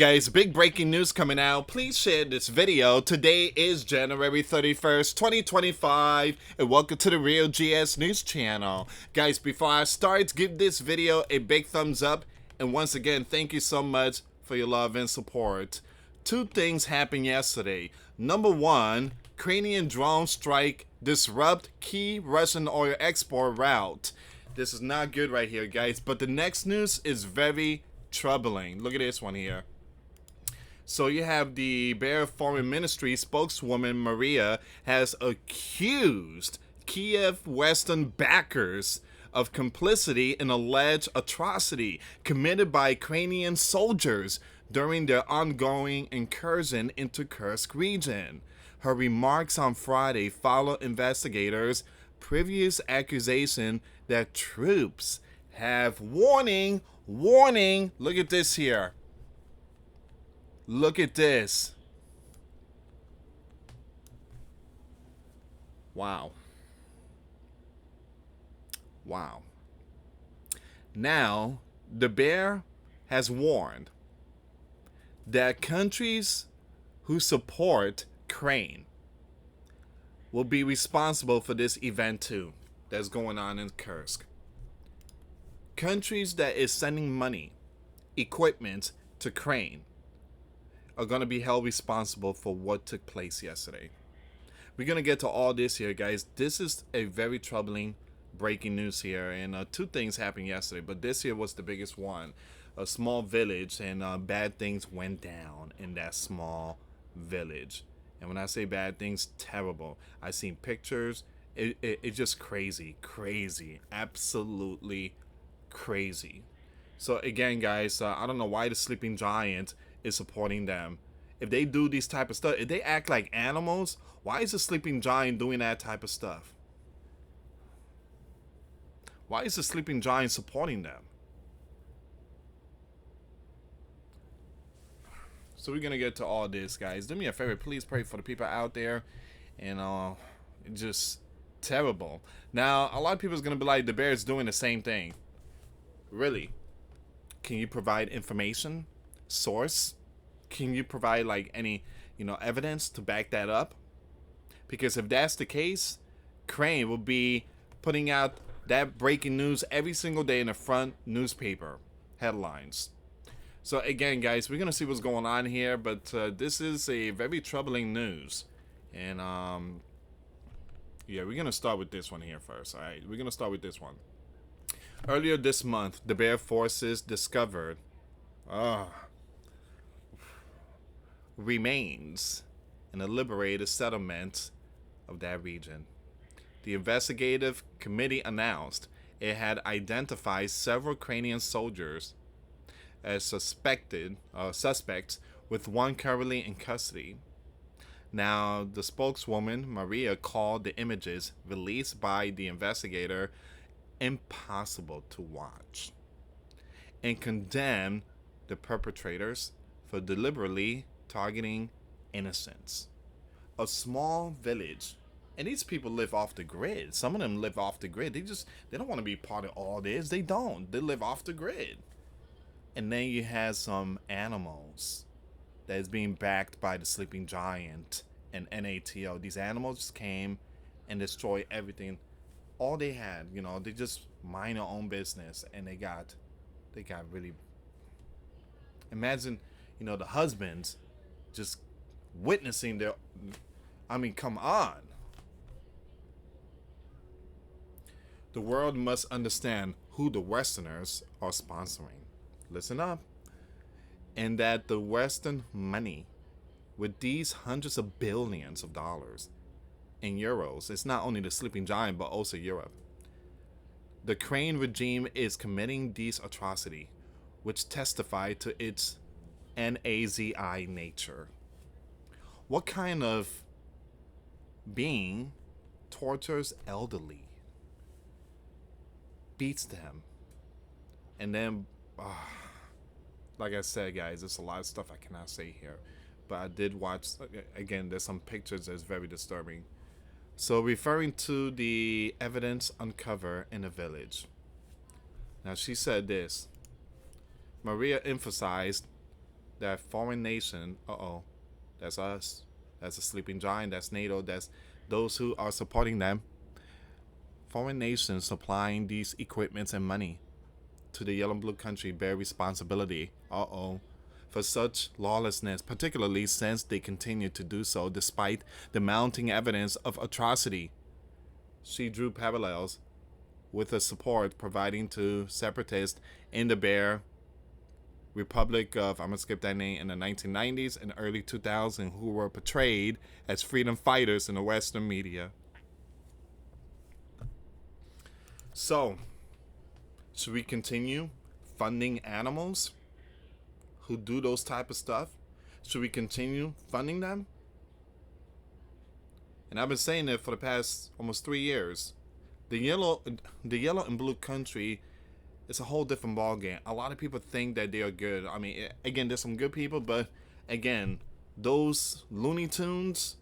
Guys, big breaking news coming out. Please share this video. Today is January 31st, 2025, and welcome to the Real GS News channel. Guys, before I start, give this video a big thumbs up, and once again, thank you so much for your love and support. Two things happened yesterday. Number one, Ukrainian drone strike disrupt key Russian oil export route. This is not good right here, guys, but the next news is very troubling. Look at this one here. So you have the Bear Foreign Ministry spokeswoman Maria has accused Kiev Western backers of complicity in alleged atrocity committed by Ukrainian soldiers during their ongoing incursion into Kursk region. Her remarks on Friday follow investigators' previous accusation that troops have warning, look at this here. Look at this. Wow. Wow. Now, the Bear has warned that countries who support Ukraine will be responsible for this event too that's going on in Kursk. Countries that is sending money, equipment to Ukraine are going to be held responsible for what took place yesterday. We're going to get to all this here, guys. This is a very troubling breaking news here, and two things happened yesterday, but this here was the biggest one. A small village, and bad things went down in that small village. And when I say bad things, terrible. I seen pictures. It's just crazy, absolutely crazy. So again, guys, I don't know why the sleeping giant is supporting them. If they do these type of stuff, if they act like animals, why is the sleeping giant doing that type of stuff? Why is the sleeping giant supporting them? So we're gonna get to all this, guys. Do me a favor, please pray for the people out there, and just terrible. Now a lot of people is gonna be like, the Bear is doing the same thing. Really? Can you provide information? Source? Can you provide like any evidence to back that up? Because if that's the case, Crane will be putting out that breaking news every single day in the front newspaper headlines. So again, guys, we're gonna see what's going on here, but this is a very troubling news, and yeah, we're gonna start with this one here first. All right, we're gonna start with this one. Earlier this month, the Bear forces discovered remains in a liberated settlement of that region. The investigative committee announced it had identified several Ukrainian soldiers as suspects, with one currently in custody. Now, the spokeswoman Maria called the images released by the investigator impossible to watch and condemned the perpetrators for deliberately targeting innocents. A small village, and these people live off the grid. Some of them live off the grid. They don't want to be part of all this. They don't. They live off the grid. And then you have some animals that is being backed by the sleeping giant and NATO. These animals just came and destroyed everything. All they had, they just mind their own business, and they got really. Imagine, the husbands just witnessing their. I mean, come on. The world must understand who the Westerners are sponsoring. Listen up. And that the Western money, with these hundreds of billions of dollars in euros, it's not only the sleeping giant but also Europe. The Crane regime is committing these atrocities, which testify to its nazi nature. What kind of being tortures elderly, beats them, and then like I said, guys, there's a lot of stuff I cannot say here, but I did watch, again, there's some pictures that's very disturbing. So referring to the evidence uncovered in the village. Now she said this. Maria emphasized that foreign nation, that's us, that's a sleeping giant, that's NATO, that's those who are supporting them. Foreign nations supplying these equipments and money to the yellow and blue country bear responsibility. For such lawlessness, particularly since they continue to do so despite the mounting evidence of atrocity. She drew parallels with the support providing to separatists in the Bear Republic of, I'm going to skip that name, in the 1990s and early 2000s, who were portrayed as freedom fighters in the Western media. So, should we continue funding animals who do those type of stuff? Should we continue funding them? And I've been saying it for the past almost 3 years. The yellow and blue country is a whole different ballgame. A lot of people think that they are good. I mean, again, there's some good people, but again, those Looney Tunes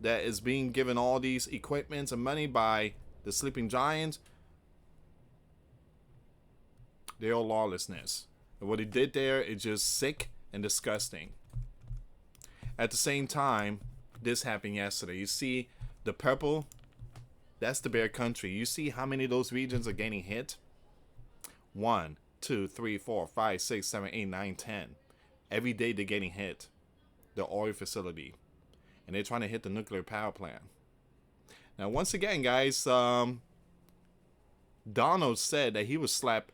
that is being given all these equipments and money by the sleeping giants, they're all lawlessness. And what he did there is just sick and disgusting. At the same time, this happened yesterday. You see the purple, that's the bear country. You see how many of those regions are getting hit? 1, 2, 3, 4, 5, 6, 7, 8, 9, 10. Every day they're getting hit. The oil facility. And they're trying to hit the nuclear power plant. Now, once again, guys, Donald said that he would slap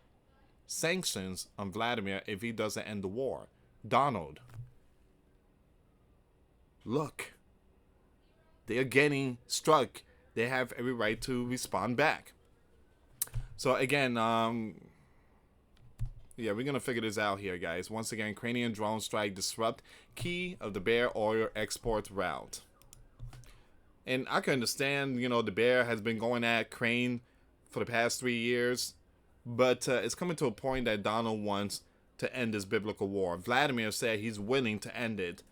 sanctions on Vladimir if he doesn't end the war. Donald, look, they're getting struck. They have every right to respond back. So again, yeah, we're going to figure this out here, guys. Once again, Ukrainian drone strike disrupt key of the Bear oil export route. And I can understand, the Bear has been going at Ukraine for the past 3 years. But it's coming to a point that Donald wants to end this biblical war. Vladimir said he's willing to end it.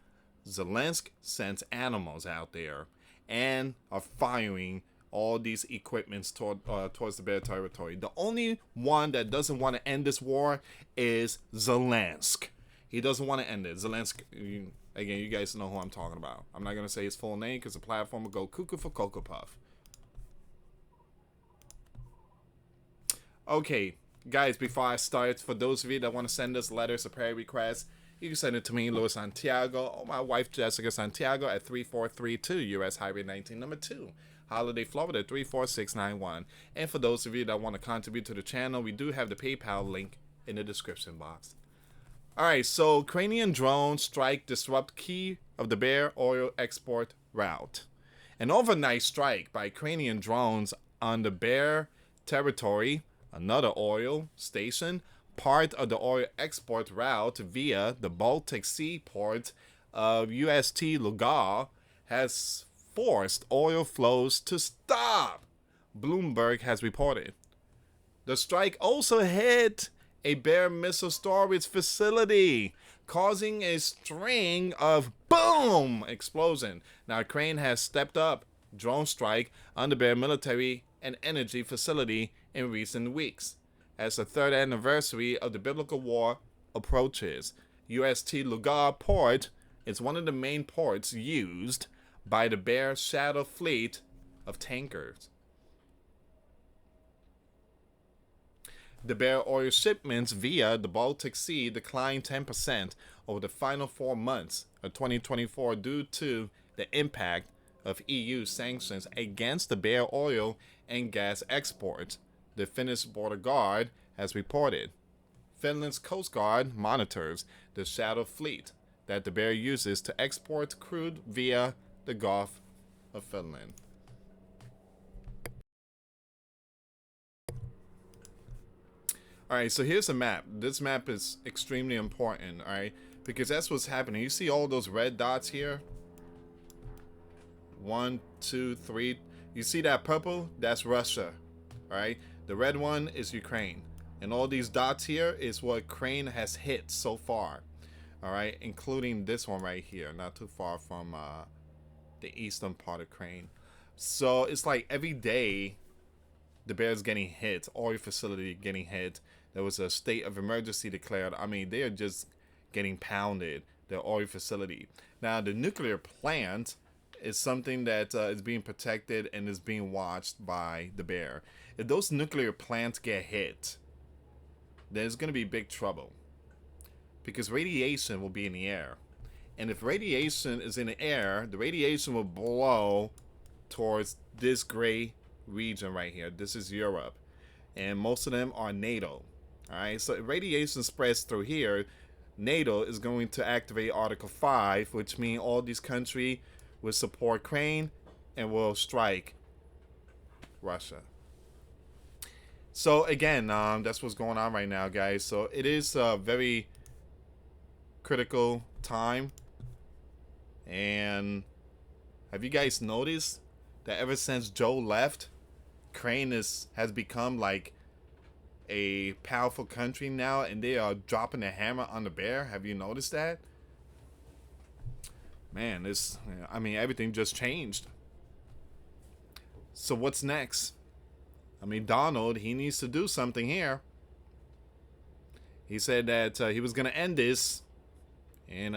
Zelensky sends animals out there and are firing all these equipments towards the Bear territory. The only one that doesn't want to end this war is Zelensky. He doesn't want to end it. Zelensky, again, you guys know who I'm talking about. I'm not going to say his full name because the platform will go cuckoo for Cocoa Puff. Okay, guys, before I start, for those of you that want to send us letters or prayer requests, you can send it to me, US Santiago, or my wife, Jessica Santiago, at 3432 US Highway 19, number 2, Holiday, Florida, 34691. And for those of you that want to contribute to the channel, we do have the PayPal link in the description box. Alright, so Ukrainian drone strike disrupt key of the Bear oil export route. An overnight strike by Ukrainian drones on the Bear territory, another oil station, part of the oil export route via the Baltic Sea port of UST Lugar, has forced oil flows to stop, Bloomberg has reported. The strike also hit a Bear missile storage facility, causing a string of boom explosions. Now, Ukraine has stepped up drone strike on the Bear military and energy facility in recent weeks. As the 3rd anniversary of the biblical war approaches, UST Lugar port is one of the main ports used by the Bear Shadow fleet of tankers. The Bear oil shipments via the Baltic Sea declined 10% over the final 4 months of 2024 due to the impact of EU sanctions against the Bear oil and gas exports, the Finnish Border Guard has reported. Finland's Coast Guard monitors the Shadow fleet that the Bear uses to export crude via the Gulf of Finland. Alright, so here's a map. This map is extremely important, alright? Because that's what's happening. You see all those red dots here? 1, 2, 3. You see that purple? That's Russia, alright? The red one is Ukraine. And all these dots here is what Ukraine has hit so far, alright? Including this one right here, not too far from the eastern part of Ukraine. So it's like every day the Bear's getting hit, oil facility getting hit. There was a state of emergency declared. I mean, they are just getting pounded the oil facility. Now, the nuclear plant is something that is being protected and is being watched by the bear. If those nuclear plants get hit, then it's going to be big trouble because radiation will be in the air. And if radiation is in the air, the radiation will blow towards this gray region right here. This is Europe. And most of them are NATO. All right, so if radiation spreads through here, NATO is going to activate Article 5, which means all these countries will support Ukraine and will strike Russia. So again, that's what's going on right now, guys. So it is a very critical time. And have you guys noticed that ever since Joe left, Ukraine has become like a powerful country now, and they are dropping the hammer on the bear? Have you noticed that? Man, everything just changed. So what's next? Donald, he needs to do something here. He said that he was going to end this. And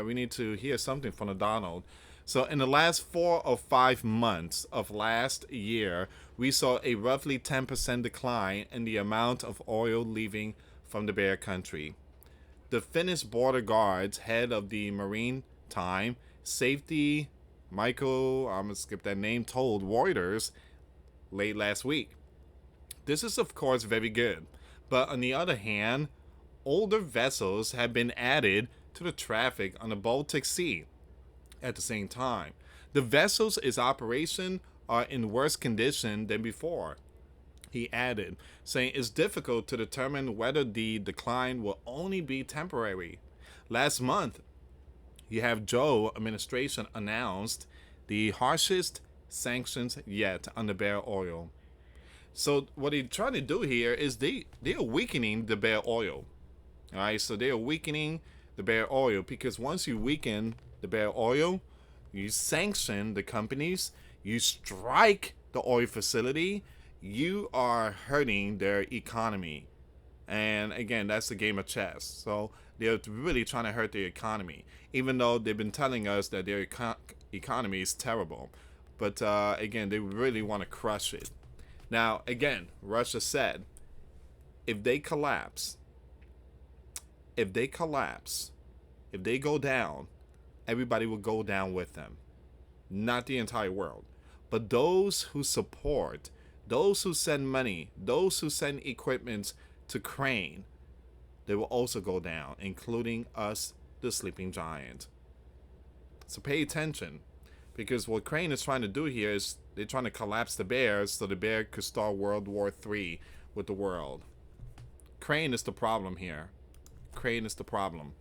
we need to hear something from the Donald. So in the last 4 or 5 months of last year, we saw a roughly 10% decline in the amount of oil leaving from the bear country. The Finnish border guards, head of the maritime safety, Michael, I'm going to skip that name, told Reuters late last week. This is, of course, very good. But on the other hand, older vessels have been added to the traffic on the Baltic Sea at the same time. The vessels in operation are in worse condition than before, he added, saying it's difficult to determine whether the decline will only be temporary. Last month, you have Joe administration announced the harshest sanctions yet on the bear oil. So what they're trying to do here is they are weakening the bear oil. All right, so they are weakening the bear oil because once you weaken the bear oil, you sanction the companies, you strike the oil facility, you are hurting their economy. And again, that's the game of chess. So they're really trying to hurt the economy, even though they've been telling us that their economy is terrible. But again, they really want to crush it. Now, again, Russia said, if they collapse, if they go down, everybody will go down with them. Not the entire world, but those who support, those who send money, those who send equipment to Ukraine, they will also go down, including us, the sleeping giant. So pay attention, because what Ukraine is trying to do here is they're trying to collapse the bears so the bear could start World War III with the world. Ukraine is the problem here. Ukraine is the problem.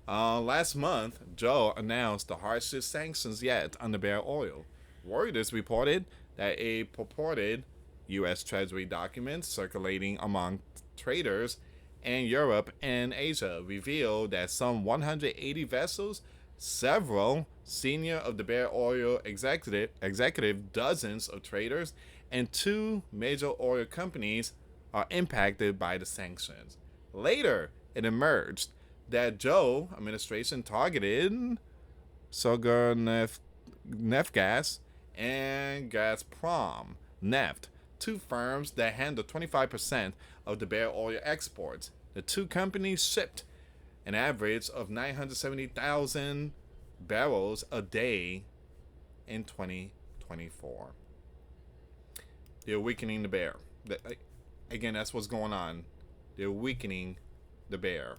Last month, Joe announced the harshest sanctions yet on the bear oil. Reuters reported that a purported U.S. Treasury document circulating among traders in Europe and Asia revealed that some 180 vessels, several senior of the bear oil executive, dozens of traders, and 2 major oil companies are impacted by the sanctions. Later, it emerged that Joe administration targeted Nefgas and Gazprom Neft, 2 firms that handle 25% of the bear oil exports. The 2 companies shipped an average of 970,000 barrels a day in 2024. They're weakening the bear. Again, that's what's going on. They're weakening the bear.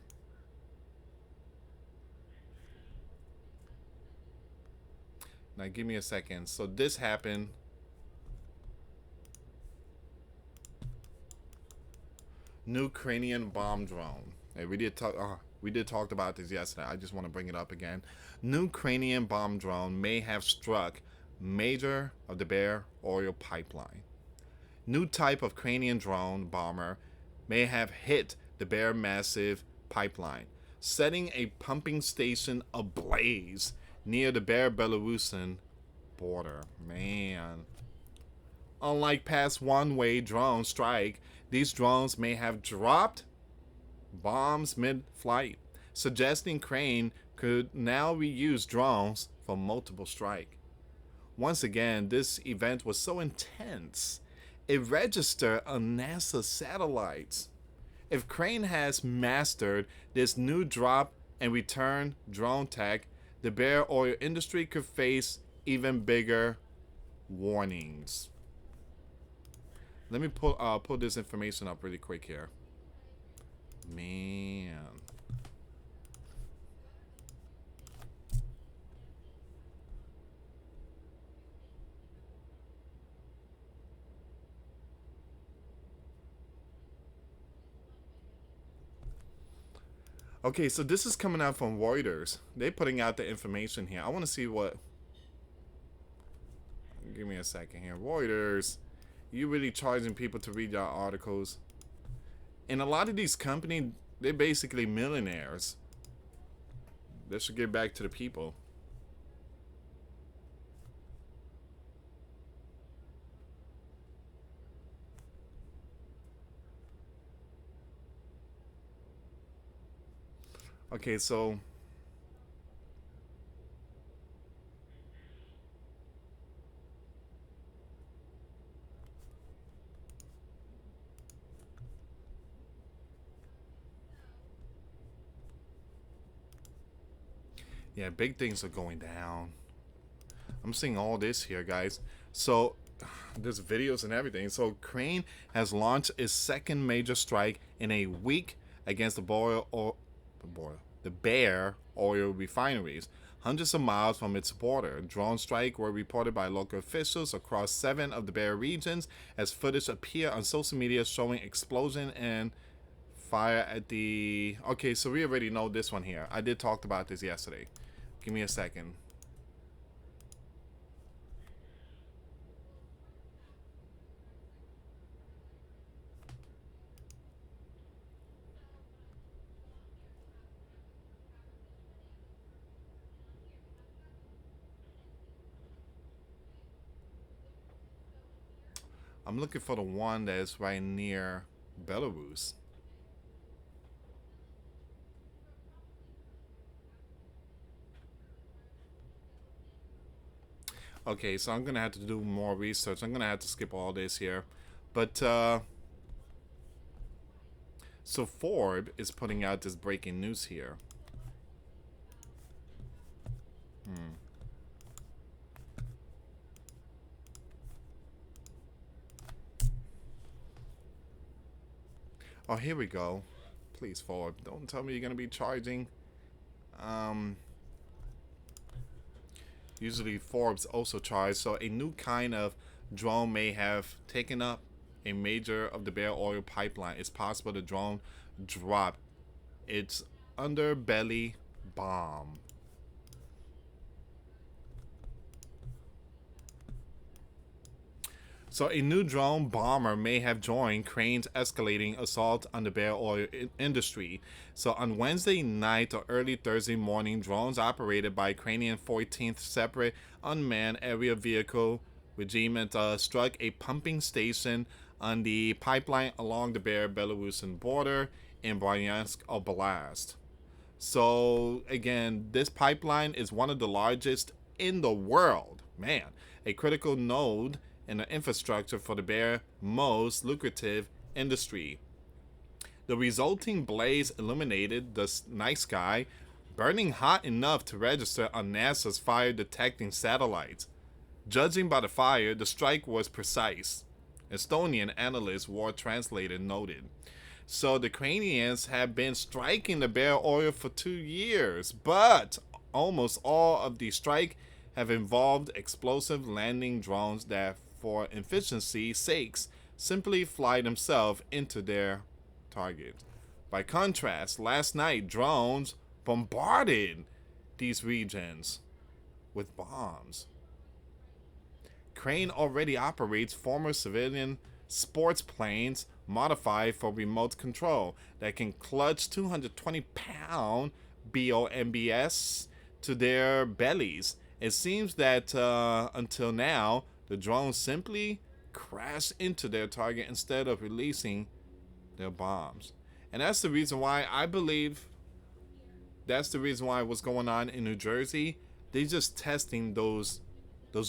Now give me a second. So this happened. New Ukrainian bomb drone. Hey, we did talk about this yesterday. I just want to bring it up again. New Ukrainian bomb drone may have struck major of the bear oil pipeline. New type of Ukrainian drone bomber may have hit the bear massive pipeline, setting a pumping station ablaze near the Belarusian border. Man. Unlike past one-way drone strike, these drones may have dropped bombs mid-flight, suggesting Crane could now reuse drones for multiple strikes. Once again, this event was so intense, it registered on NASA satellites. If Crane has mastered this new drop and return drone tech, the bare oil industry could face even bigger warnings. Let me pull this information up really quick here. Man. Okay, so this is coming out from Reuters. They're putting out the information here. I want to see what. Give me a second here. Reuters, you really charging people to read your articles? And a lot of these companies, they're basically millionaires. They should get back to the people. Okay, so yeah, big things are going down. I'm seeing all this here, guys. So there's videos and everything. So Crane has launched its second major strike in a week against the Bear oil refineries, hundreds of miles from its border. Drone strikes were reported by local officials across 7 of the Bear regions as footage appeared on social media showing explosion and fire at the... Okay, so we already know this one here. I did talk about this yesterday. Give me a second. I'm looking for the one that's right near Belarus. Okay, so I'm gonna have to do more research. I'm gonna have to skip all this here. But so Forbes is putting out this breaking news here. Oh, here we go. Please, Forbes, don't tell me you're gonna be charging. Um, Usually Forbes also charge. So a new kind of drone may have taken up a major of the bare oil pipeline. It's possible the drone dropped its underbelly bomb. So a new drone bomber may have joined Crane's escalating assault on the bare oil industry. So on Wednesday night or early Thursday morning, drones operated by Ukrainian 14th Separate Unmanned Area Vehicle Regiment struck a pumping station on the pipeline along the Belarusian border in Bryansk Oblast. So again, this pipeline is one of the largest in the world. Man, a critical node in the infrastructure for the bare most lucrative industry. The resulting blaze illuminated the night sky, burning hot enough to register on NASA's fire detecting satellites. Judging by the fire, the strike was precise. Estonian analyst War Translator noted. So the Ukrainians have been striking the bare oil for 2 years, but almost all of the strike have involved explosive landing drones that, for efficiency's sakes, simply fly themselves into their target. By contrast, last night drones bombarded these regions with bombs. Crane already operates former civilian sports planes modified for remote control that can clutch 220-pound BOMBS to their bellies. It seems that until now, the drones simply crash into their target instead of releasing their bombs. And that's the reason why I believe That's the reason why what's going on in New Jersey. They just testing those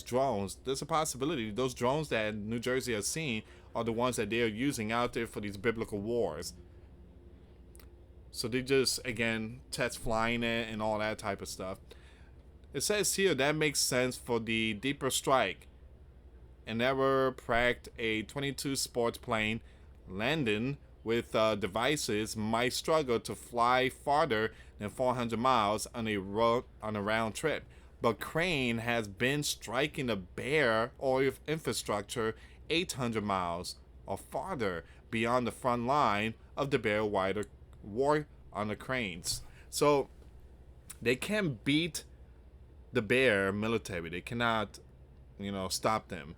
drones. There's a possibility those drones that New Jersey has seen are the ones that they are using out there for these biblical wars. So they just again test flying it and all that type of stuff. It says here that makes sense for the deeper strike. An error pracked a 22 sports plane landing with devices might struggle to fly farther than 400 miles on a round trip. But Crane has been striking the bare oil infrastructure 800 miles or farther beyond the front line of the bare wider war on the cranes. So they can beat the bear military. They cannot, stop them.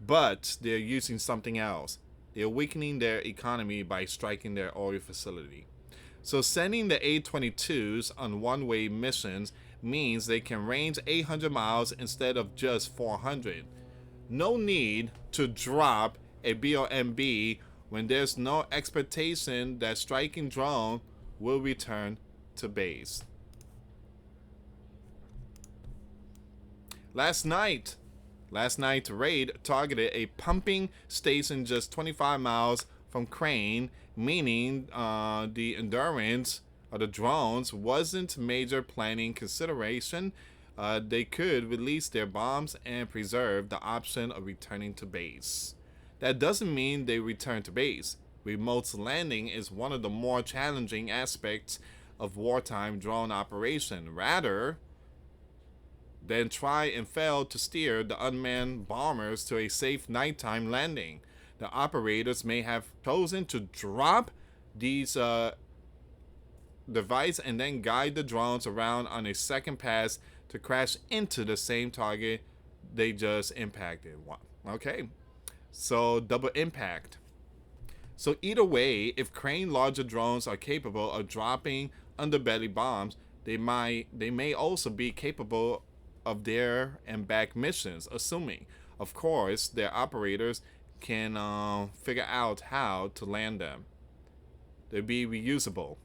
But they're using something else. They're weakening their economy by striking their oil facility. So sending the A-22s on one-way missions means they can range 800 miles instead of just 400. No need to drop a BOMB when there's no expectation that striking drone will return to base. Last night raid targeted a pumping station just 25 miles from Crane, meaning the endurance of the drones wasn't major planning consideration. They could release their bombs and preserve the option of returning to base. That doesn't mean they return to base. Remote landing is one of the more challenging aspects of wartime drone operation. Rather than try and fail to steer the unmanned bombers to a safe nighttime landing, the operators may have chosen to drop these device and then guide the drones around on a second pass to crash into the same target they just impacted. Okay, so double impact. So either way, if Crane larger drones are capable of dropping underbelly bombs, they may also be capable of there and back missions, assuming, of course, their operators can figure out how to land them. They'll be reusable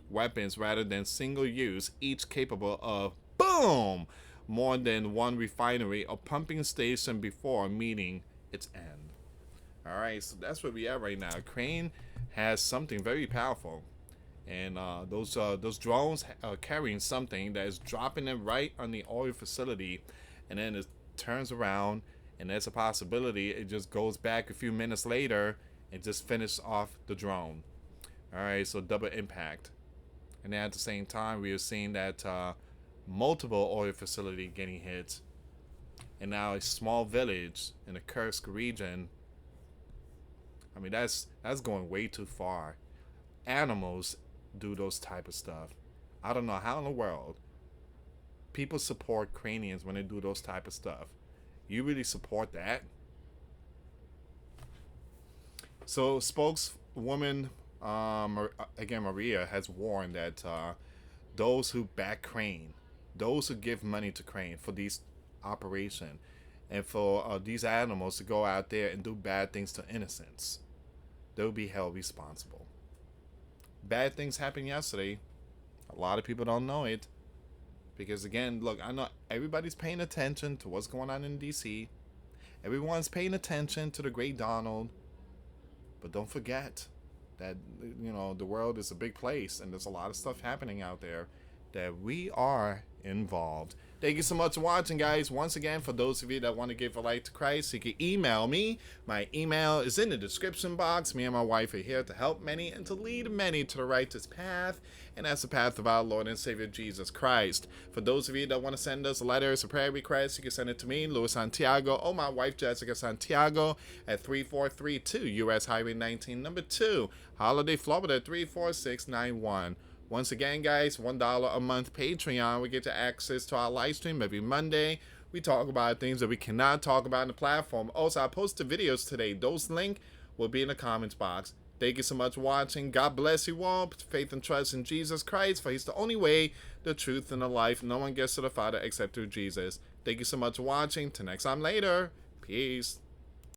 weapons rather than single use, each capable of, boom, more than one refinery or pumping station before meeting its end. Alright, so that's where we are right now. Crane has something very powerful. And those drones are carrying something that is dropping it right on the oil facility, and then it turns around, and there's a possibility it just goes back a few minutes later and just finishes off the drone. All right, so double impact. And then at the same time, we are seeing that multiple oil facility getting hit, and now a small village in the Kursk region. I mean, that's going way too far. Animals do those type of stuff. I don't know how in the world people support Ukrainians when they do those type of stuff. You really support that? So spokeswoman again Maria has warned that those who back Crane, those who give money to Crane for these operation, and for these animals to go out there and do bad things to innocents, they'll be held responsible. Bad things happened yesterday. A lot of people don't know it. Because again, look, I know everybody's paying attention to what's going on in DC. Everyone's paying attention to the great Donald. But don't forget that, the world is a big place and there's a lot of stuff happening out there that we are involved. Thank you so much for watching, guys. Once again, for those of you that want to give a life to Christ, you can email me. My email is in the description box. Me and my wife are here to help many and to lead many to the righteous path, and that's the path of our Lord and Savior Jesus Christ. For those of you that want to send us letters or prayer requests, you can send it to me, US Santiago, or my wife Jessica Santiago at 3432 US Highway 19, number 2, Holiday, Florida 34691. Once again, guys, $1 a month Patreon. We get to access to our live stream every Monday. We talk about things that we cannot talk about in the platform. Also, I posted videos today. Those links will be in the comments box. Thank you so much for watching. God bless you all. Put faith and trust in Jesus Christ, for He's the only way, the truth, and the life. No one gets to the Father except through Jesus. Thank you so much for watching. Till next time later. Peace.